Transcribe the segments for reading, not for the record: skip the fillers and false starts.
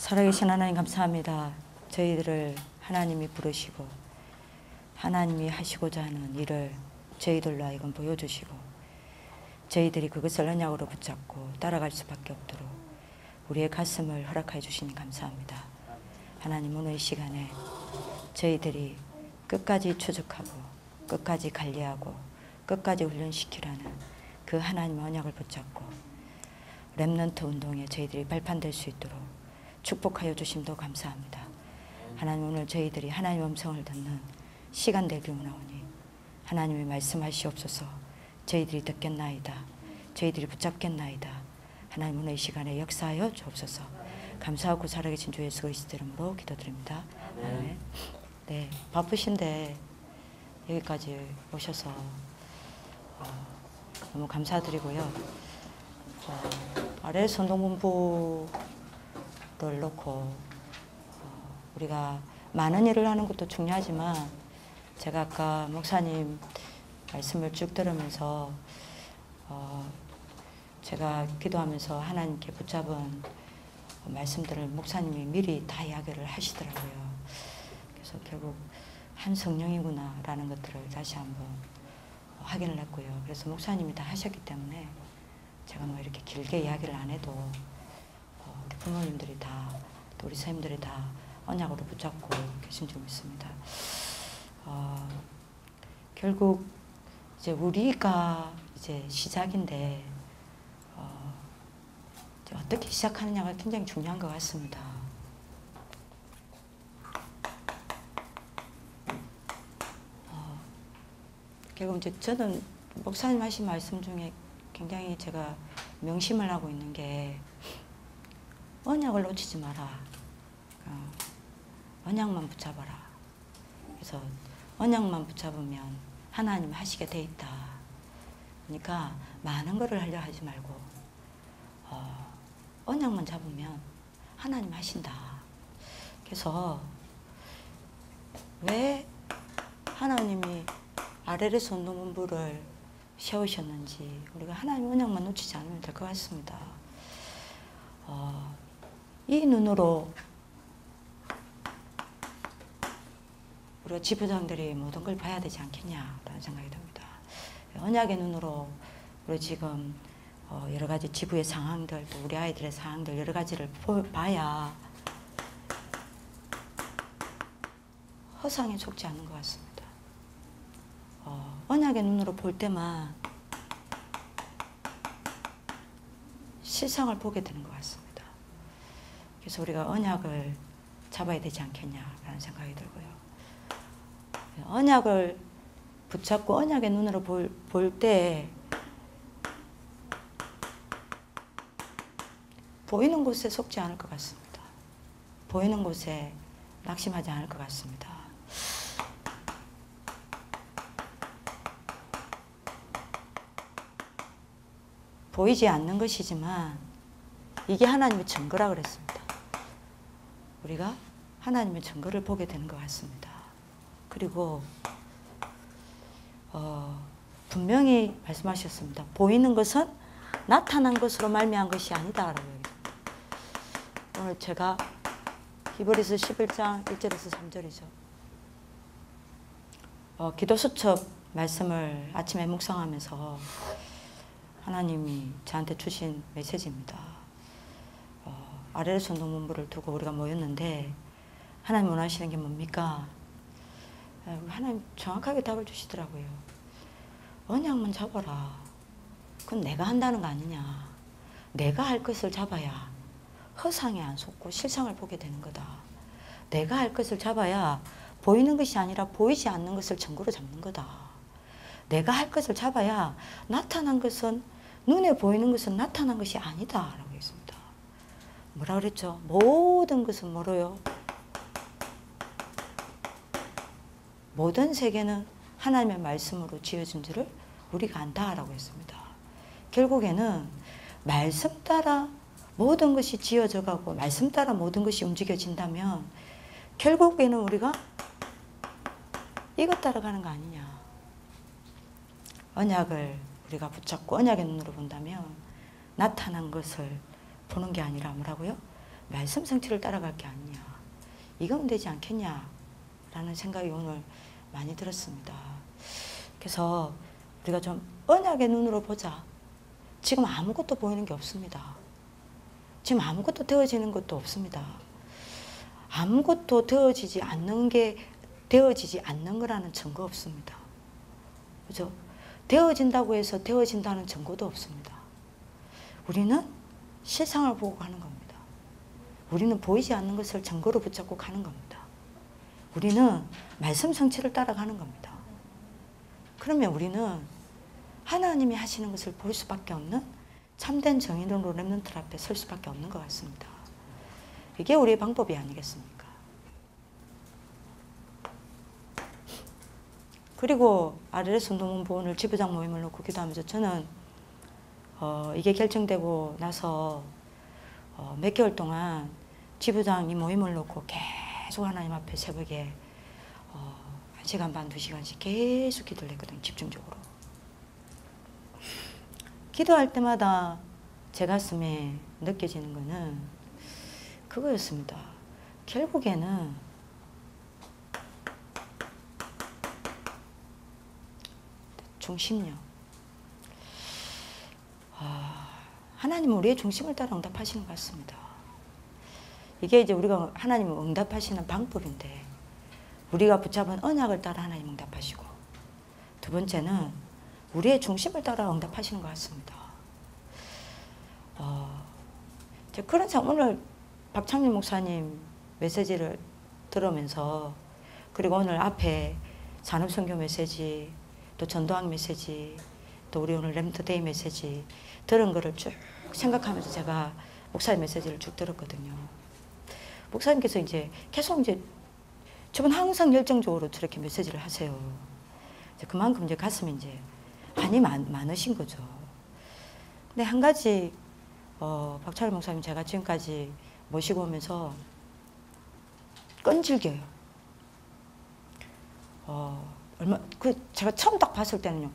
살아계신 하나님 감사합니다. 저희들을 하나님이 부르시고 하나님이 하시고자 하는 일을 저희들로 하여금 보여주시고 저희들이 그것을 언약으로 붙잡고 따라갈 수밖에 없도록 우리의 가슴을 허락해 주시니 감사합니다. 하나님 오늘 이 시간에 저희들이 끝까지 추적하고 끝까지 관리하고 끝까지 훈련시키라는 그 하나님의 언약을 붙잡고 렘넌트 운동에 저희들이 발판될 수 있도록 축복하여 주심도 감사합니다. 하나님 오늘 저희들이 하나님의 음성을 듣는 시간 되기 원하오니 하나님이 말씀하시옵소서. 저희들이 듣겠나이다. 저희들이 붙잡겠나이다. 하나님 오늘 이 시간에 역사하여 주옵소서. 감사하고 살아계신 주 예수 그리스도 이름으로 기도드립니다. 아멘. 네, 바쁘신데 여기까지 오셔서 너무 감사드리고요. 아래 선동본부를 놓고 우리가 많은 일을 하는 것도 중요하지만 제가 아까 목사님 말씀을 쭉 들으면서 제가 기도하면서 하나님께 붙잡은 말씀들을 목사님이 미리 다 이야기를 하시더라고요. 그래서 결국 한 성령이구나 라는 것들을 다시 한번 확인을 했고요. 그래서 목사님이 다 하셨기 때문에 제가 뭐 이렇게 길게 이야기를 안 해도 우리 부모님들이 다 또 우리 선생님들이 다 언약으로 붙잡고 계신 줄 믿습니다. 결국 이제 우리가 이제 시작인데 이제 어떻게 시작하느냐가 굉장히 중요한 것 같습니다. 결국 이제 저는 목사님 하신 말씀 중에 굉장히 제가 명심을 하고 있는 게 언약을 놓치지 마라. 언약만 붙잡아라. 그래서 언약만 붙잡으면 하나님 하시게 돼 있다. 그러니까 많은 거를 하려 하지 말고 언약만 잡으면 하나님 하신다. 그래서 왜 하나님이 아레레 선동본부를 세우셨는지 우리가 하나님 언약만 놓치지 않으면 될 것 같습니다. 이 눈으로 우리가 지부장들이 모든 걸 봐야 되지 않겠냐라는 생각이 듭니다. 언약의 눈으로 우리 지금 여러 가지 지부의 상황들, 또 우리 아이들의 상황들 여러 가지를 봐야 허상에 속지 않는 것 같습니다. 언약의 눈으로 볼 때만 실상을 보게 되는 것 같습니다. 그래서 우리가 언약을 잡아야 되지 않겠냐라는 생각이 들고요. 언약을 붙잡고 언약의 눈으로 볼 때 보이는 곳에 속지 않을 것 같습니다. 보이는 곳에 낙심하지 않을 것 같습니다. 보이지 않는 것이지만 이게 하나님의 증거라 그랬습니다. 우리가 하나님의 증거를 보게 되는 것 같습니다. 그리고 분명히 말씀하셨습니다. 보이는 것은 나타난 것으로 말미암은 것이 아니다라고 얘기합니다. 오늘 제가 히브리서 11장 1절에서 3절이죠. 기도수첩 말씀을 아침에 묵상하면서 하나님이 저한테 주신 메시지입니다. 아레레 선동본부를 두고 우리가 모였는데 하나님 원하시는 게 뭡니까? 하나님 정확하게 답을 주시더라고요. 언약만 잡아라. 그건 내가 한다는 거 아니냐. 내가 할 것을 잡아야 허상에 안 속고 실상을 보게 되는 거다. 내가 할 것을 잡아야 보이는 것이 아니라 보이지 않는 것을 증거로 잡는 거다. 내가 할 것을 잡아야 나타난 것은 눈에 보이는 것은 나타난 것이 아니다 라고 했습니다. 뭐라 그랬죠? 모든 것은 뭐로요? 모든 세계는 하나님의 말씀으로 지어진 줄을 우리가 안다라고 했습니다. 결국에는 말씀 따라 모든 것이 지어져 가고 말씀 따라 모든 것이 움직여진다면 결국에는 우리가 이것 따라가는 거 아니냐. 언약을 우리가 붙잡고 언약의 눈으로 본다면 나타난 것을 보는 게 아니라 뭐라고요? 말씀 성취를 따라갈 게 아니냐. 이거면 되지 않겠냐 라는 생각이 오늘 많이 들었습니다. 그래서 우리가 좀 언약의 눈으로 보자. 지금 아무것도 보이는 게 없습니다. 지금 아무것도 되어지는 것도 없습니다. 아무것도 되어지지 않는 거라는 증거 없습니다. 그죠? 되어진다고 해서 되어진다는 증거도 없습니다. 우리는 실상을 보고 가는 겁니다. 우리는 보이지 않는 것을 증거로 붙잡고 가는 겁니다. 우리는 말씀 성취를 따라가는 겁니다. 그러면 우리는 하나님이 하시는 것을 볼 수밖에 없는 참된 정인으로 렘넌트 앞에 설 수밖에 없는 것 같습니다. 이게 우리의 방법이 아니겠습니까? 그리고 RLS 운동본부 오늘 지부장 모임을 놓고 기도하면서 저는 이게 결정되고 나서 몇 개월 동안 지부장 이 모임을 놓고 계속 하나님 앞에 새벽에 1시간 반, 2시간씩 계속 기도를 했거든요. 집중적으로. 기도할 때마다 제 가슴에 느껴지는 거는 그거였습니다. 결국에는 중심력. 하나님은 우리의 중심을 따라 응답하시는 것 같습니다. 이게 이제 우리가 하나님을 응답하시는 방법인데 우리가 붙잡은 언약을 따라 하나님 응답하시고 두 번째는 우리의 중심을 따라 응답하시는 것 같습니다. 그런 상 오늘 박창민 목사님 메시지를 들으면서 그리고 오늘 앞에 산업선교 메시지 또 전도학 메시지 또 우리 오늘 렘트데이 메시지 들은 거를 쭉 생각하면서 제가 목사님 메시지를 쭉 들었거든요. 목사님께서 이제 계속 이제 저분 항상 열정적으로 저렇게 메시지를 하세요. 그만큼 이제 가슴이 이제 많이 많으신 거죠. 근데 한 가지 박찬일 목사님 제가 지금까지 모시고 오면서 끈질겨요. 제가 처음 딱 봤을 때는요,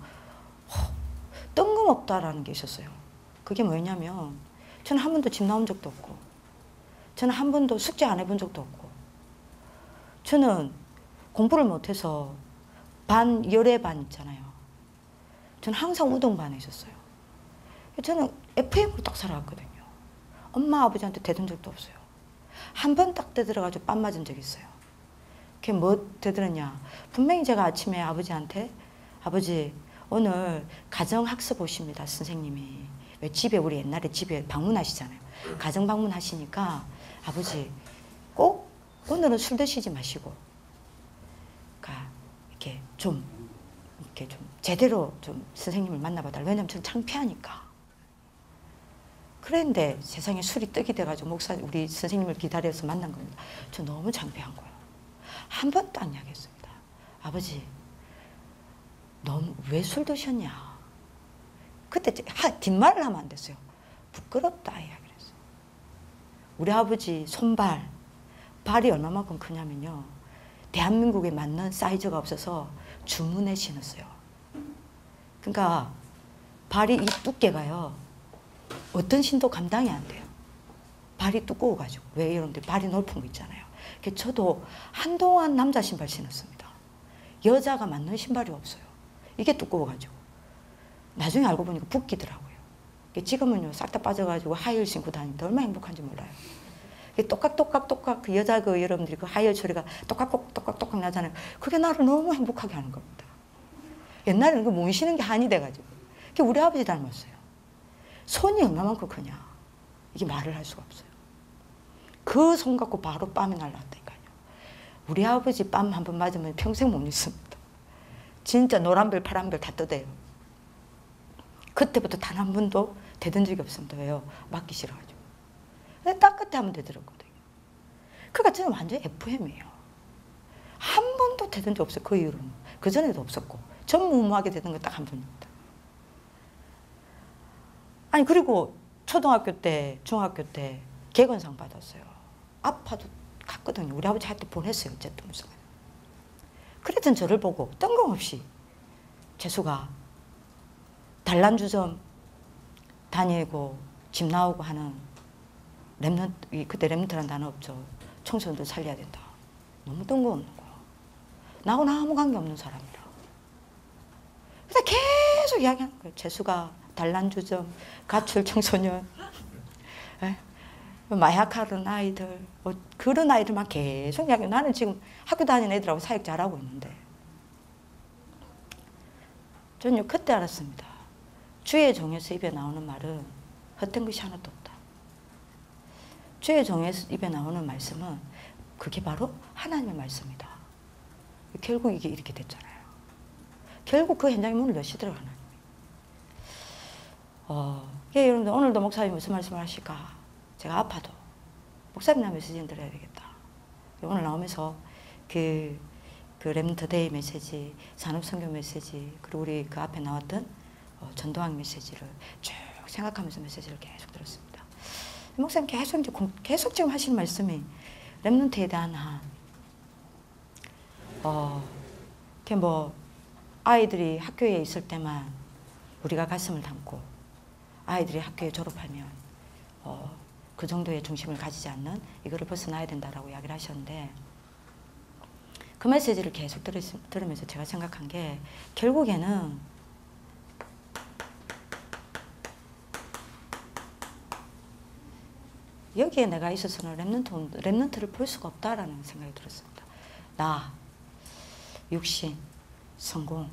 뜬금없다라는 게 있었어요. 그게 뭐냐면 저는 한 번도 집 나온 적도 없고 저는 한 번도 숙제 안 해본 적도 없고 저는 공부를 못해서 열애반 있잖아요. 저는 항상 우동반에 있었어요. 저는 FM으로 딱 살아왔거든요. 엄마 아버지한테 대든 적도 없어요. 한 번 딱 대들어가지고 뺨 맞은 적이 있어요. 그게 뭐 대들었냐. 분명히 제가 아침에 아버지한테 아버지 오늘 가정학습 오십니다 선생님이. 왜 집에 우리 옛날에 집에 방문하시잖아요. 가정 방문하시니까 아버지 꼭 오늘은 술 드시지 마시고 이렇게 좀 제대로 좀 선생님을 만나봐달라. 왜냐면 저는 창피하니까. 그런데 세상에 술이 떡이 돼가지고 우리 선생님을 기다려서 만난 겁니다. 저 너무 창피한 거예요. 한 번도 안 이야기했습니다. 아버지, 너무 왜 술 드셨냐? 그때 뒷말을 하면 안 됐어요. 부끄럽다 이야기를 했어요. 우리 아버지 발이 얼마만큼 크냐면요. 대한민국에 맞는 사이즈가 없어서 주문에 신었어요. 그러니까 발이 이 두께가요. 어떤 신도 감당이 안 돼요. 발이 두꺼워가지고. 왜 이런데 발이 높은 거 있잖아요. 저도 한동안 남자 신발 신었습니다. 여자가 맞는 신발이 없어요. 이게 두꺼워가지고. 나중에 알고 보니까 붓기더라고요. 지금은요 싹 다 빠져가지고 하이힐 신고 다니는데 얼마나 행복한지 몰라요. 똑깍 그 여자 여러분들이 그 하이힐 소리가 똑깍 나잖아요. 그게 나를 너무 행복하게 하는 겁니다. 옛날에는 그 못 신는 게 한이 돼가지고. 그게 우리 아버지 닮았어요. 손이 얼마만큼 크냐. 이게 말을 할 수가 없어요. 그 손 갖고 바로 뺨이 날라왔다니까요. 우리 아버지 뺨 한 번 맞으면 평생 못 잊습니다. 진짜 노란별 파란별 다 떠대요. 그때부터 단 한 번도 대든 적이 없습니다. 왜요? 맞기 싫어가지고. 근데 딱 그때 하면 되더라고요. 그러니까 저는 완전 FM이에요. 한 번도 대든 적 없어요. 그 이후로는. 그전에도 없었고 전무후무하게 되던 거 딱 한 번입니다. 아니 그리고 초등학교 때 중학교 때 개건상 받았어요. 아파도 갔거든요. 우리 아버지 할 때 보냈어요. 어쨌든 무슨. 그랬던 저를 보고 뜬금없이 재수가 단란주점 다니고 집 나오고 하는 그때 랩런트라는 단어 없죠. 청소년들 살려야 된다. 너무 뜬금없는 거야. 나하고는 아무 관계없는 사람이라. 그래서 계속 이야기하는 거예요. 재수가, 단란주점, 가출 청소년, 마약하는 아이들, 뭐 그런 아이들만 계속 이야기해요. 나는 지금 학교 다니는 애들하고 사역 잘하고 있는데. 저는 그때 알았습니다. 주의 종에서 입에 나오는 말은 헛된 것이 하나도 없다. 주의 종에서 입에 나오는 말씀은 그게 바로 하나님의 말씀이다. 결국 이게 이렇게 됐잖아요. 결국 그 현장에 문을 여시더라고요. 여러분들 오늘도 목사님 무슨 말씀을 하실까? 제가 아파도 목사님 메시지는 드려야 되겠다. 오늘 나오면서 그 렘넌트 데이 메시지, 산업선교 메시지, 그리고 우리 그 앞에 나왔던 전도학 메시지를 쭉 생각하면서 메시지를 계속 들었습니다. 목사님 계속 지금 하시는 말씀이 렘넌트에 대한 아이들이 학교에 있을 때만 우리가 가슴을 담고 아이들이 학교에 졸업하면 그 정도의 중심을 가지지 않는 이거를 벗어나야 된다라고 이야기를 하셨는데 그 메시지를 계속 들으면서 제가 생각한 게 결국에는 여기에 내가 있어서는 렘넌트를 볼 수가 없다라는 생각이 들었습니다. 나, 육신, 성공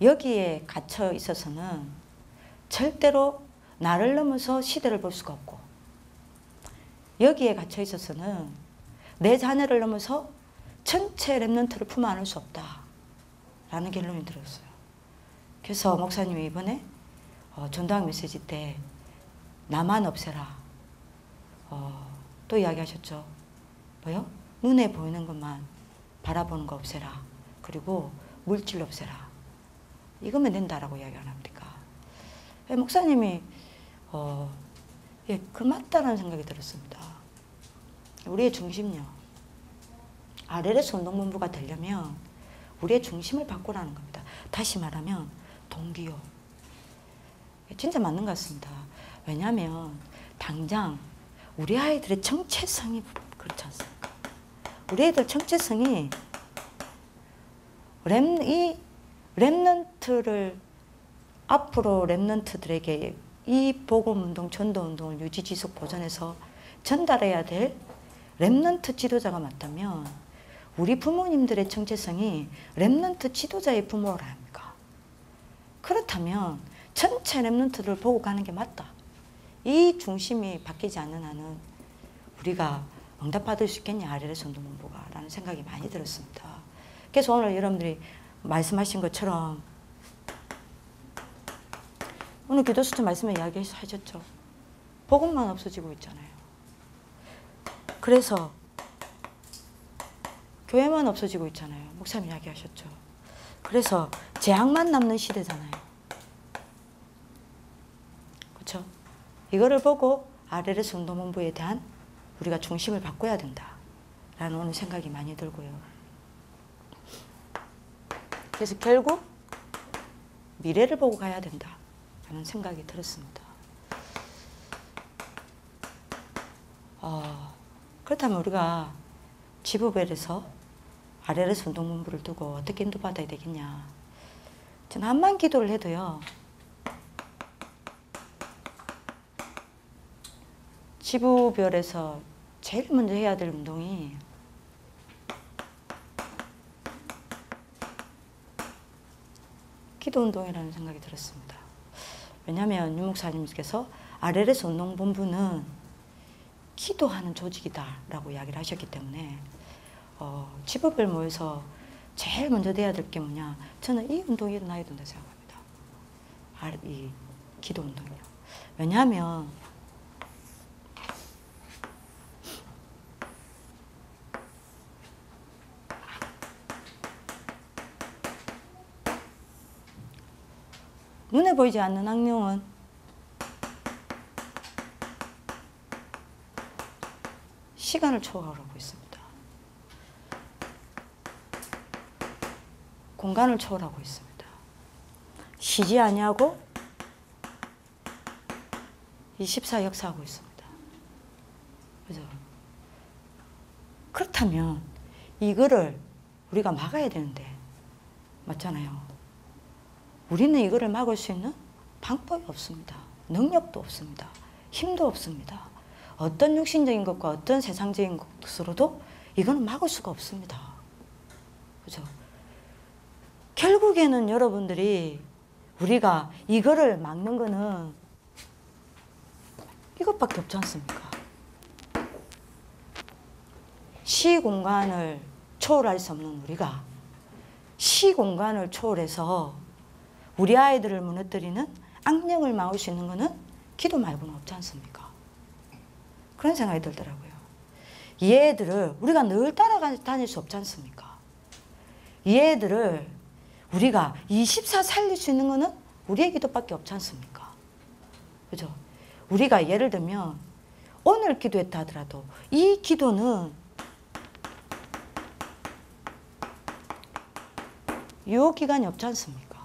여기에 갇혀 있어서는 절대로 나를 넘어서 시대를 볼 수가 없고 여기에 갇혀 있어서는 내 자녀를 넘어서 전체 렘넌트를 품 안을 수 없다라는 결론이 들었어요. 그래서 목사님이 이번에 전도학 메시지 때 나만 없애라 또 이야기하셨죠. 뭐요? 눈에 보이는 것만 바라보는 거 없애라. 그리고 물질 없애라. 이거면 된다라고 이야기 안 합니까? 목사님이 그 맞다라는 생각이 들었습니다. 우리의 중심요. RLS 운동본부가 되려면 우리의 중심을 바꾸라는 겁니다. 다시 말하면 동기요. 진짜 맞는 것 같습니다. 왜냐하면 당장 우리 아이들의 정체성이 그렇지 않습니까? 우리 애들 정체성이 이 렘넌트를 앞으로 렘넌트들에게 이 복음운동, 전도운동을 유지, 지속, 보존해서 전달해야 될 렘넌트 지도자가 맞다면 우리 부모님들의 정체성이 렘넌트 지도자의 부모라 합니까? 그렇다면 전체 렘넌트들을 보고 가는 게 맞다. 이 중심이 바뀌지 않는 한은 우리가 응답받을 수 있겠냐, RLS 운동본부가 라는 생각이 많이 들었습니다. 그래서 오늘 여러분들이 말씀하신 것처럼 오늘 기도수트 말씀에 이야기하셨죠. 복음만 없어지고 있잖아요. 그래서 교회만 없어지고 있잖아요. 목사님 이야기하셨죠. 그래서 재앙만 남는 시대잖아요. 그렇죠? 이거를 보고 RLS 운동본부에 대한 우리가 중심을 바꿔야 된다라는 오늘 생각이 많이 들고요. 그래서 결국 미래를 보고 가야 된다라는 생각이 들었습니다. 그렇다면 우리가 지부별에서 RLS 운동본부를 두고 어떻게 인도받아야 되겠냐. 저는 암만 기도를 해도요. 지부별에서 제일 먼저 해야 될 운동이 기도운동이라는 생각이 들었습니다. 왜냐하면 유 목사님께서 RLS 운동본부는 기도하는 조직이다라고 이야기를 하셨기 때문에 지부별 모여서 제일 먼저 돼야 될 게 뭐냐. 저는 이 운동이 일어나야 된다고 생각합니다. 이 기도운동이요. 왜냐하면 눈에 보이지 않는 악령은 시간을 초월하고 있습니다. 공간을 초월하고 있습니다. 쉬지 아니하고 24 역사하고 있습니다. 그죠? 그렇다면 이거를 우리가 막아야 되는데, 맞잖아요. 우리는 이거를 막을 수 있는 방법이 없습니다. 능력도 없습니다. 힘도 없습니다. 어떤 육신적인 것과 어떤 세상적인 것으로도 이거는 막을 수가 없습니다. 그죠? 결국에는 여러분들이 우리가 이거를 막는 거는 이것밖에 없지 않습니까? 시공간을 초월할 수 없는 우리가 시공간을 초월해서 우리 아이들을 무너뜨리는 악령을 막을 수 있는 것은 기도 말고는 없지 않습니까? 그런 생각이 들더라고요. 이 애들을 우리가 늘 따라다닐 수 없지 않습니까? 이 애들을 우리가 24 살릴 수 있는 것은 우리의 기도밖에 없지 않습니까? 그죠? 우리가 예를 들면 오늘 기도했다 하더라도 이 기도는 유효기간이 없지 않습니까?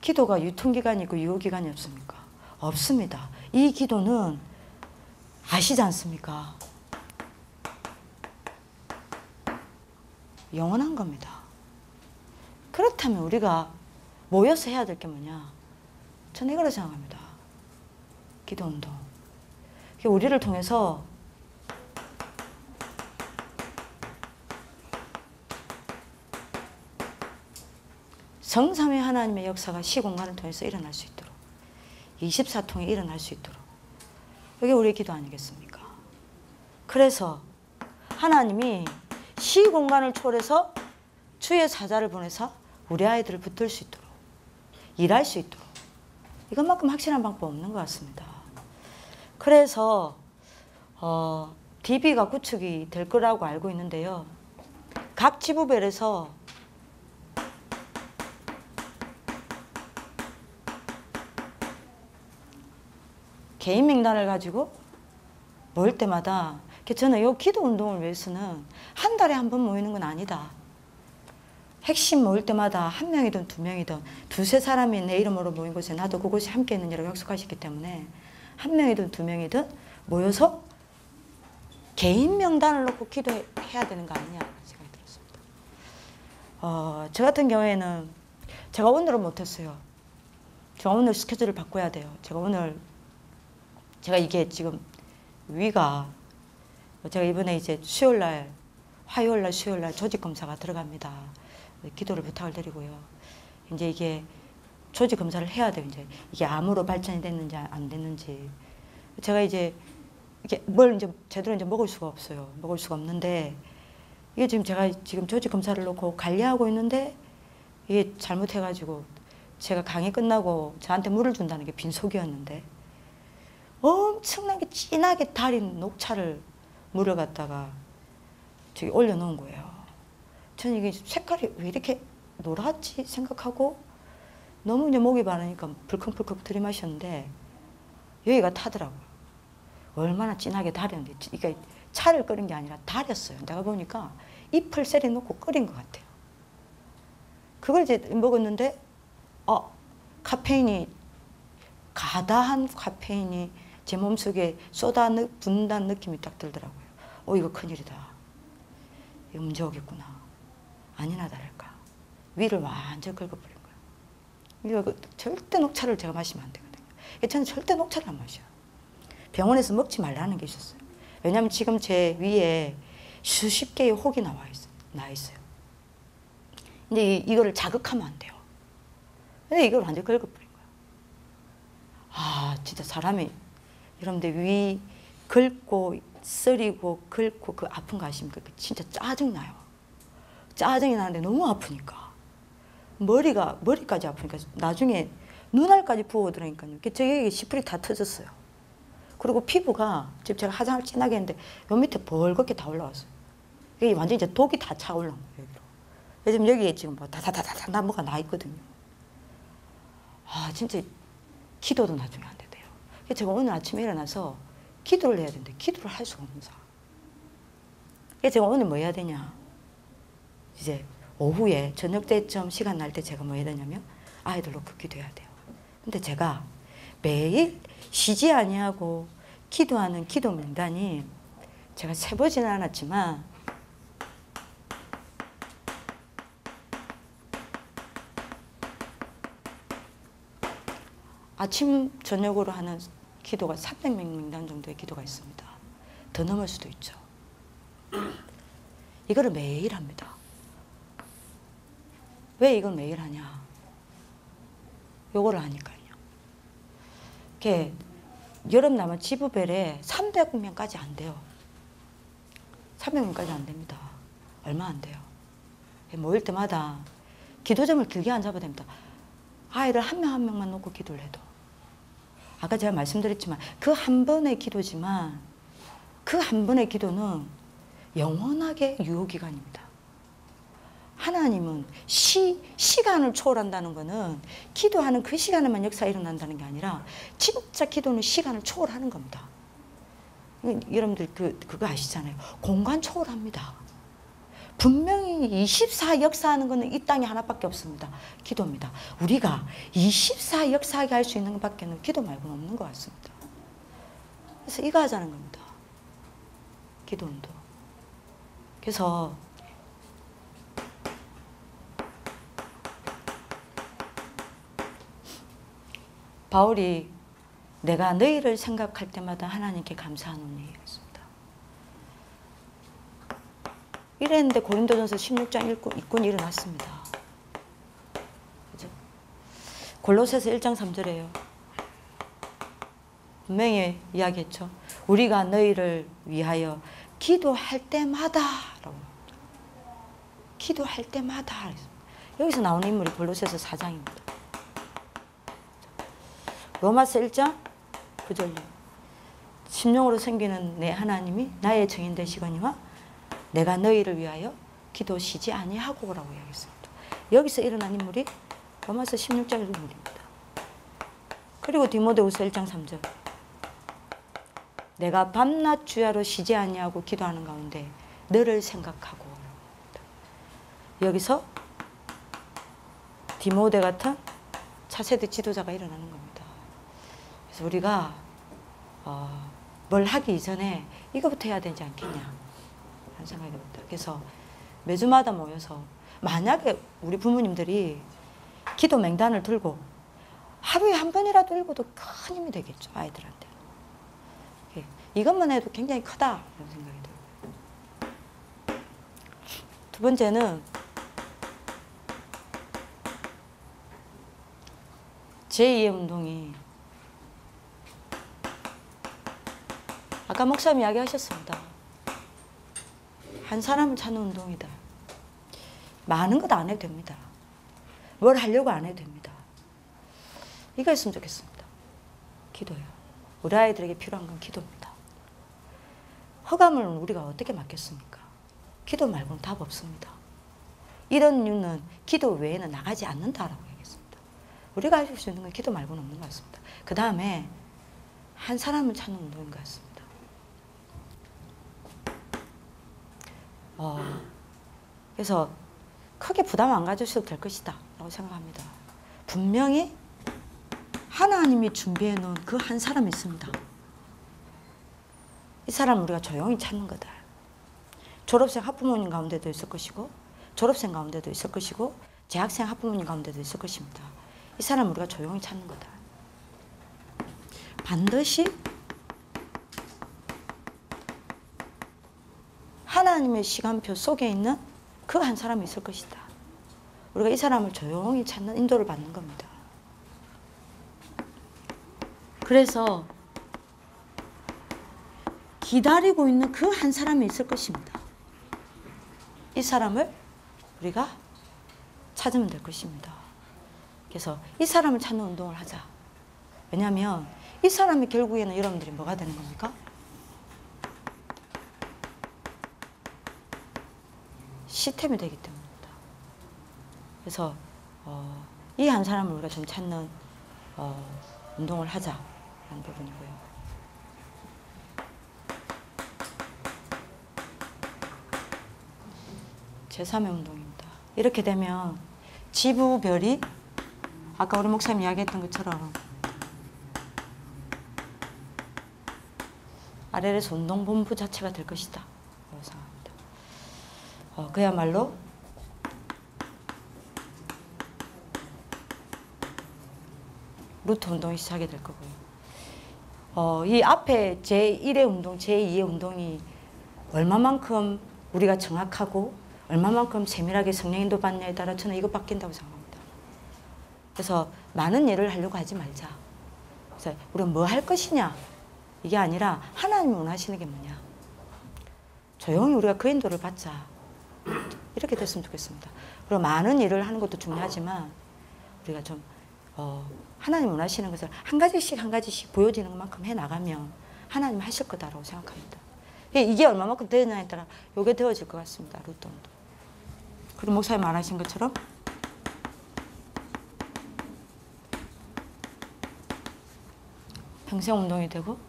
기도가 유통기간이 있고 유효기간이 없습니까? 없습니다. 이 기도는 아시지 않습니까? 영원한 겁니다. 그렇다면 우리가 모여서 해야 될 게 뭐냐? 저는 이거로 생각합니다. 기도운동. 우리를 통해서 성삼위 하나님의 역사가 시공간을 통해서 일어날 수 있도록 24통이 일어날 수 있도록 이게 우리의 기도 아니겠습니까? 그래서 하나님이 시공간을 초월해서 주의 사자를 보내서 우리 아이들을 붙들 수 있도록 일할 수 있도록 이것만큼 확실한 방법 없는 것 같습니다. 그래서 DB가 구축이 될 거라고 알고 있는데요. 각 지부별에서 개인 명단을 가지고 모일 때마다 저는 이 기도 운동을 위해서는 한 달에 한 번 모이는 건 아니다. 핵심 모일 때마다 한 명이든 두 명이든 두세 사람이 내 이름으로 모인 곳에 나도 그곳이 함께 있느니라고 약속하셨기 때문에 한 명이든 두 명이든 모여서 개인 명단을 놓고 기도해야 되는 거 아니냐 생각이 들었습니다. 저 같은 경우에는 제가 오늘은 못했어요. 제가 오늘 스케줄을 바꿔야 돼요. 제가 이게 지금 위가 제가 이번에 이제 화요일날 수요일날 조직검사가 들어갑니다. 기도를 부탁을 드리고요. 이제 이게 조직검사를 해야 돼요. 이제 이게 암으로 발전이 됐는지 안 됐는지. 제가 이제 이게 뭘 이제 제대로 이제 먹을 수가 없어요. 먹을 수가 없는데 이게 지금 제가 지금 조직검사를 놓고 관리하고 있는데 이게 잘못해가지고 제가 강의 끝나고 저한테 물을 준다는 게 빈속이었는데 엄청나게 진하게 달인 녹차를 물을 갖다가 저기 올려놓은 거예요. 저는 이게 색깔이 왜 이렇게 노랗지 생각하고 너무 이제 목이 마르니까 불컹불컹 들이마셨는데 여기가 타더라고요. 얼마나 진하게 달였는데 이게 차를 끓인 게 아니라 달였어요. 내가 보니까 잎을 셀에 놓고 끓인 것 같아요. 그걸 이제 먹었는데 가다한 카페인이 제 몸속에 분다는 느낌이 딱 들더라고요. 이거 큰일이다. 이거 문제 오겠구나. 아니나 다를까. 위를 완전 긁어버린 거예요. 이거 절대 녹차를 제가 마시면 안 되거든요. 저는 절대 녹차를 안 마셔요. 병원에서 먹지 말라는 게 있었어요. 왜냐하면 지금 제 위에 수십 개의 혹이 나 있어요. 근데 이거를 자극하면 안 돼요. 근데 이걸 완전 긁어버린 거예요. 진짜 사람이 여러분들 위 긁고 쓰리고 긁고 그 아픈 거 아십니까? 진짜 짜증나요. 짜증이 나는데 너무 아프니까 머리까지 아프니까 나중에 눈알까지 부어들으니까요. 저기 시풀이 다 터졌어요. 그리고 피부가 지금 제가 화장을 진하게 했는데 요 밑에 벌겋게 다 올라왔어요. 이게 완전 이제 독이 다 차 올라온 거예요. 요즘 여기에 지금 뭐 다다다다 나무가 나 있거든요. 진짜 기도도 나중에 안 된대요. 제가 오늘 아침에 일어나서 기도를 해야 되는데 기도를 할 수가 없는 상황. 제가 오늘 뭐 해야 되냐. 이제 오후에 저녁 때쯤 시간 날 때 제가 뭐 해야 되냐면 아이들 놓고 기도해야 돼요. 근데 제가 매일 쉬지 아니하고 기도하는 기도 명단이 제가 세보지는 않았지만 아침 저녁으로 하는 기도가 300명 명단 정도의 기도가 있습니다. 더 넘을 수도 있죠. 이거를 매일 합니다. 왜 이걸 매일 하냐? 요거를 하니까요. 이렇게 여름나무 지부별에 300명까지 안 돼요. 300명까지 안 됩니다. 얼마 안 돼요. 모일 때마다 기도점을 길게 안 잡아야 됩니다. 아이를 한 명 한 명만 놓고 기도를 해도. 아까 제가 말씀드렸지만 그 한 번의 기도지만 그 한 번의 기도는 영원하게 유효기간입니다. 하나님은 시간을 초월한다는 것은 기도하는 그 시간에만 역사가 일어난다는 게 아니라 진짜 기도는 시간을 초월하는 겁니다. 여러분들 그거 아시잖아요. 공간 초월합니다. 분명히 24 역사하는 것은 이 땅에 하나밖에 없습니다. 기도입니다. 우리가 24 역사하게 할 수 있는 것밖에는 기도 말고는 없는 것 같습니다. 그래서 이거 하자는 겁니다. 기도 운동. 그래서 바울이 내가 너희를 생각할 때마다 하나님께 감사하노니 했습니다. 이랬는데 고린도전서 16장 읽고 일어났습니다. 그죠? 골로새서 1장 3절에요. 분명히 이야기했죠. 우리가 너희를 위하여 기도할 때마다 라고 기도할 때마다. 여기서 나오는 인물이 골로새서 4장입니다. 로마서 1장 9절 심령으로 섬기는 내 하나님이 나의 증인 되시거니와 내가 너희를 위하여 기도 쉬지 아니하고 라고 이야기했습니다. 여기서 일어난 인물이 로마서 16장 인물입니다. 그리고 디모데후서 1장 3절 내가 밤낮 주야로 쉬지 아니하고 기도하는 가운데 너를 생각하고. 여기서 디모데 같은 차세대 지도자가 일어나는 겁니다. 그래서 우리가 뭘 하기 이전에 이거부터 해야 되지 않겠냐 하는 생각이 듭니다. 그래서 매주마다 모여서 만약에 우리 부모님들이 기도 명단을 들고 하루에 한 번이라도 읽어도 큰 힘이 되겠죠. 아이들한테. 이것만 해도 굉장히 크다 이런 생각이 들고요. 두 번째는 제2의 운동이 아까 목사님 이야기하셨습니다. 한 사람을 찾는 운동이다. 많은 것 안 해도 됩니다. 뭘 하려고 안 해도 됩니다. 이거 했으면 좋겠습니다. 기도요. 우리 아이들에게 필요한 건 기도입니다. 허감을 우리가 어떻게 맡겠습니까? 기도 말고는 답 없습니다. 이런 이유는 기도 외에는 나가지 않는다라고 얘기했습니다. 우리가 할 수 있는 건 기도 말고는 없는 것 같습니다. 그 다음에 한 사람을 찾는 운동인 것 같습니다. 그래서 크게 부담 안 가지셔도 될 것이다 라고 생각합니다. 분명히 하나님이 준비해 놓은 그 한 사람이 있습니다. 이 사람을 우리가 조용히 찾는 거다. 졸업생 학부모님 가운데도 있을 것이고 졸업생 가운데도 있을 것이고 재학생 학부모님 가운데도 있을 것입니다. 이 사람을 우리가 조용히 찾는 거다. 반드시 하나님의 시간표 속에 있는 그 한 사람이 있을 것이다. 우리가 이 사람을 조용히 찾는 인도를 받는 겁니다. 그래서 기다리고 있는 그 한 사람이 있을 것입니다. 이 사람을 우리가 찾으면 될 것입니다. 그래서 이 사람을 찾는 운동을 하자. 왜냐하면 이 사람이 결국에는 여러분들이 뭐가 되는 겁니까? 시스템이 되기 때문입니다. 그래서 이 한 사람을 우리가 좀 찾는 운동을 하자라는 부분이고요. 제3의 운동입니다. 이렇게 되면 지부별이 아까 우리 목사님 이야기했던 것처럼 RLS 운동본부 자체가 될 것이다 라고 생각합니다. 그야말로 루트 운동이 시작이 될 거고요. 이 앞에 제1의 운동, 제2의 운동이 얼마만큼 우리가 정확하고 얼마만큼 세밀하게 성령인도 받느냐에 따라 저는 이거 바뀐다고 생각합니다. 그래서 많은 일을 하려고 하지 말자. 그래서 우리가 뭐 할 것이냐 이게 아니라 하나님이 원하시는 게 뭐냐. 조용히 우리가 그 인도를 받자. 이렇게 됐으면 좋겠습니다. 그리고 많은 일을 하는 것도 중요하지만 우리가 좀 하나님 원하시는 것을 한 가지씩 보여지는 것만큼 해나가면 하나님 하실 거다라고 생각합니다. 이게 얼마만큼 되느냐에 따라 이게 되어질 것 같습니다. 루트 운동. 그리고 목사님 말하신 것처럼 평생 운동이 되고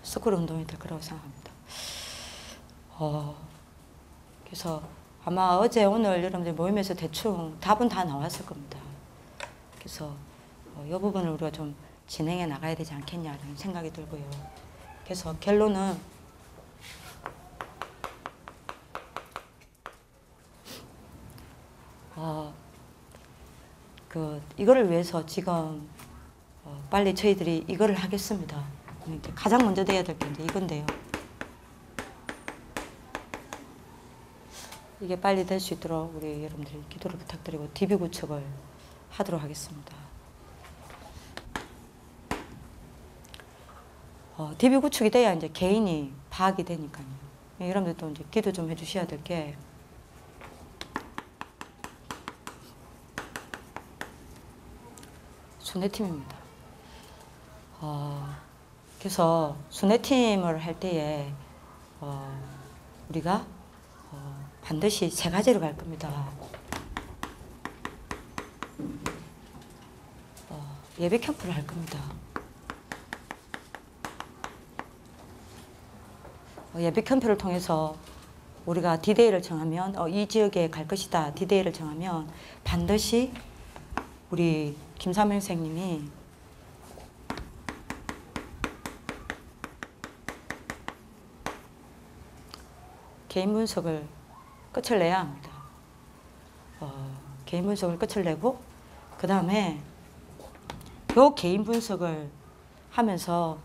서클 운동이 될 거라고 생각합니다. 그래서 아마 어제 오늘 여러분들 모임에서 대충 답은 다 나왔을 겁니다. 그래서 이 부분을 우리가 좀 진행해 나가야 되지 않겠냐라는 생각이 들고요. 그래서 결론은 이거를 위해서 지금 빨리 저희들이 이거를 하겠습니다. 가장 먼저 돼야 될 게 이제 이건데요. 이게 빨리 될 수 있도록 우리 여러분들이 기도를 부탁드리고 DB 구축을 하도록 하겠습니다. DB 구축이 돼야 이제 개인이 파악이 되니까요. 여러분들도 이제 기도 좀 해주셔야 될 게 순회팀입니다. 그래서 순회팀을 할 때에 우리가 반드시 세 가지로 갈 겁니다. 예배 캠프를 할 겁니다. 예배 캠프를 통해서 우리가 디데이를 정하면 이 지역에 갈 것이다. 디데이를 정하면 반드시 우리 김삼영 선생님이 개인 분석을 끝을 내야 합니다. 개인 분석을 끝을 내고 그 다음에 요 개인 분석을 하면서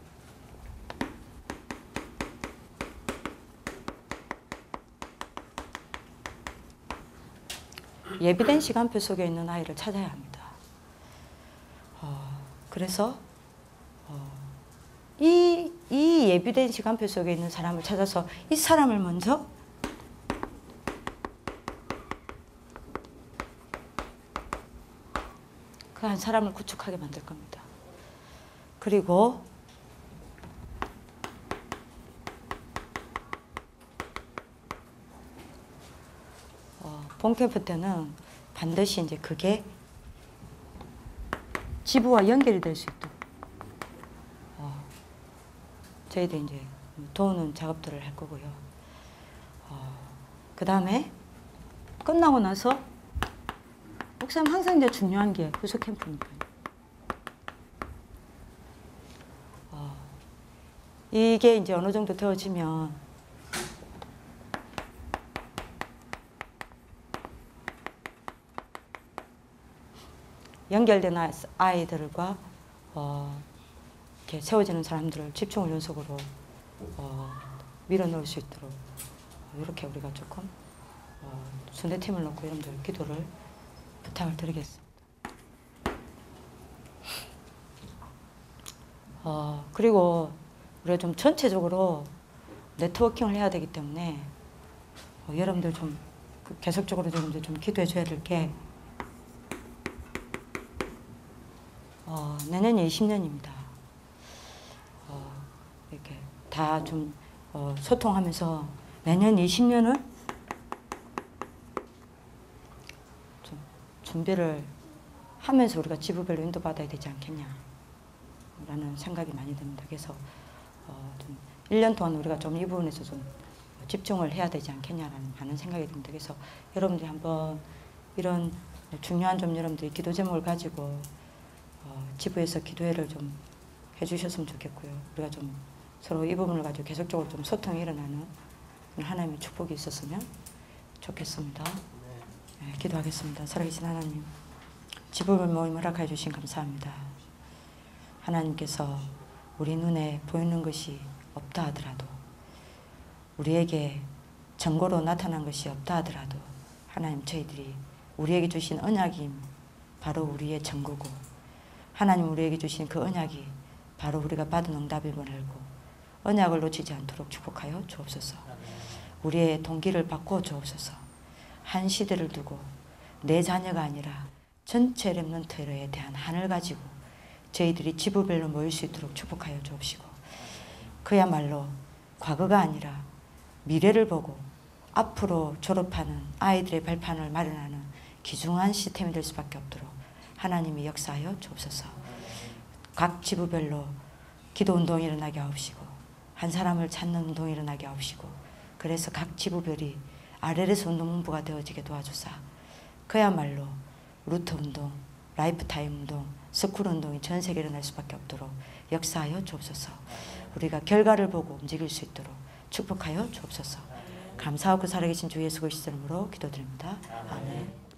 예비된 시간표 속에 있는 아이를 찾아야 합니다. 그래서 이 예비된 시간표 속에 있는 사람을 찾아서 이 사람을 먼저 그 한 사람을 구축하게 만들 겁니다. 그리고 본캠프 때는 반드시 이제 그게 지부와 연결이 될 수 있도록 저희들이 이제 도우는 작업들을 할 거고요. 그 다음에 끝나고 나서 목사님 항상 이제 중요한 게 후속 캠프니까요. 이게 이제 어느 정도 되어지면 연결된 아이들과 이렇게 세워지는 사람들을 집중을 연속으로 밀어넣을 수 있도록 이렇게 우리가 조금 순회팀을 놓고 여러분들 기도를 부탁을 드리겠습니다. 그리고 우리가 좀 전체적으로 네트워킹을 해야 되기 때문에 여러분들 좀 계속적으로 좀 기도해 줘야 될 게 내년이 20년입니다. 이렇게 다 좀 소통하면서 내년 20년을 좀 준비를 하면서 우리가 지부별로 인도받아야 되지 않겠냐라는 생각이 많이 듭니다. 그래서 좀 1년 동안 우리가 좀 이 부분에서 좀 집중을 해야 되지 않겠냐라는 많은 생각이 듭니다. 그래서 여러분들이 한번 이런 중요한 좀 여러분들이 기도 제목을 가지고 지부에서 기도회를 좀 해주셨으면 좋겠고요. 우리가 좀 서로 이 부분을 가지고 계속적으로 좀 소통이 일어나는 하나님의 축복이 있었으면 좋겠습니다. 네, 기도하겠습니다. 살아계신 하나님, 지부를 모임 허락해 주신 감사합니다. 하나님께서 우리 눈에 보이는 것이 없다 하더라도, 우리에게 정보로 나타난 것이 없다 하더라도 하나님, 저희들이 우리에게 주신 언약이 바로 우리의 정보고, 하나님 우리에게 주신 그 언약이 바로 우리가 받은 응답임을 알고 언약을 놓치지 않도록 축복하여 주옵소서. 우리의 동기를 바꾸어 주옵소서. 한 시대를 두고 내 자녀가 아니라 전체 렘넌트에 대한 한을 가지고 저희들이 지부별로 모일 수 있도록 축복하여 주옵시고, 그야말로 과거가 아니라 미래를 보고 앞으로 졸업하는 아이들의 발판을 마련하는 귀중한 시스템이 될 수밖에 없도록 하나님이 역사하여 주옵소서. 각 지부별로 기도운동이 일어나게 하옵시고, 한 사람을 찾는 운동이 일어나게 하옵시고, 그래서 각 지부별이 RLS 운동본부가 되어지게 도와주사, 그야말로 루트 운동, 라이프타임 운동, 스쿨 운동이 전 세계에 일어날 수밖에 없도록 역사하여 주옵소서. 우리가 결과를 보고 움직일 수 있도록 축복하여 주옵소서. 감사하고 살아계신 주 예수 그리스도 이름으로 기도드립니다. 아멘.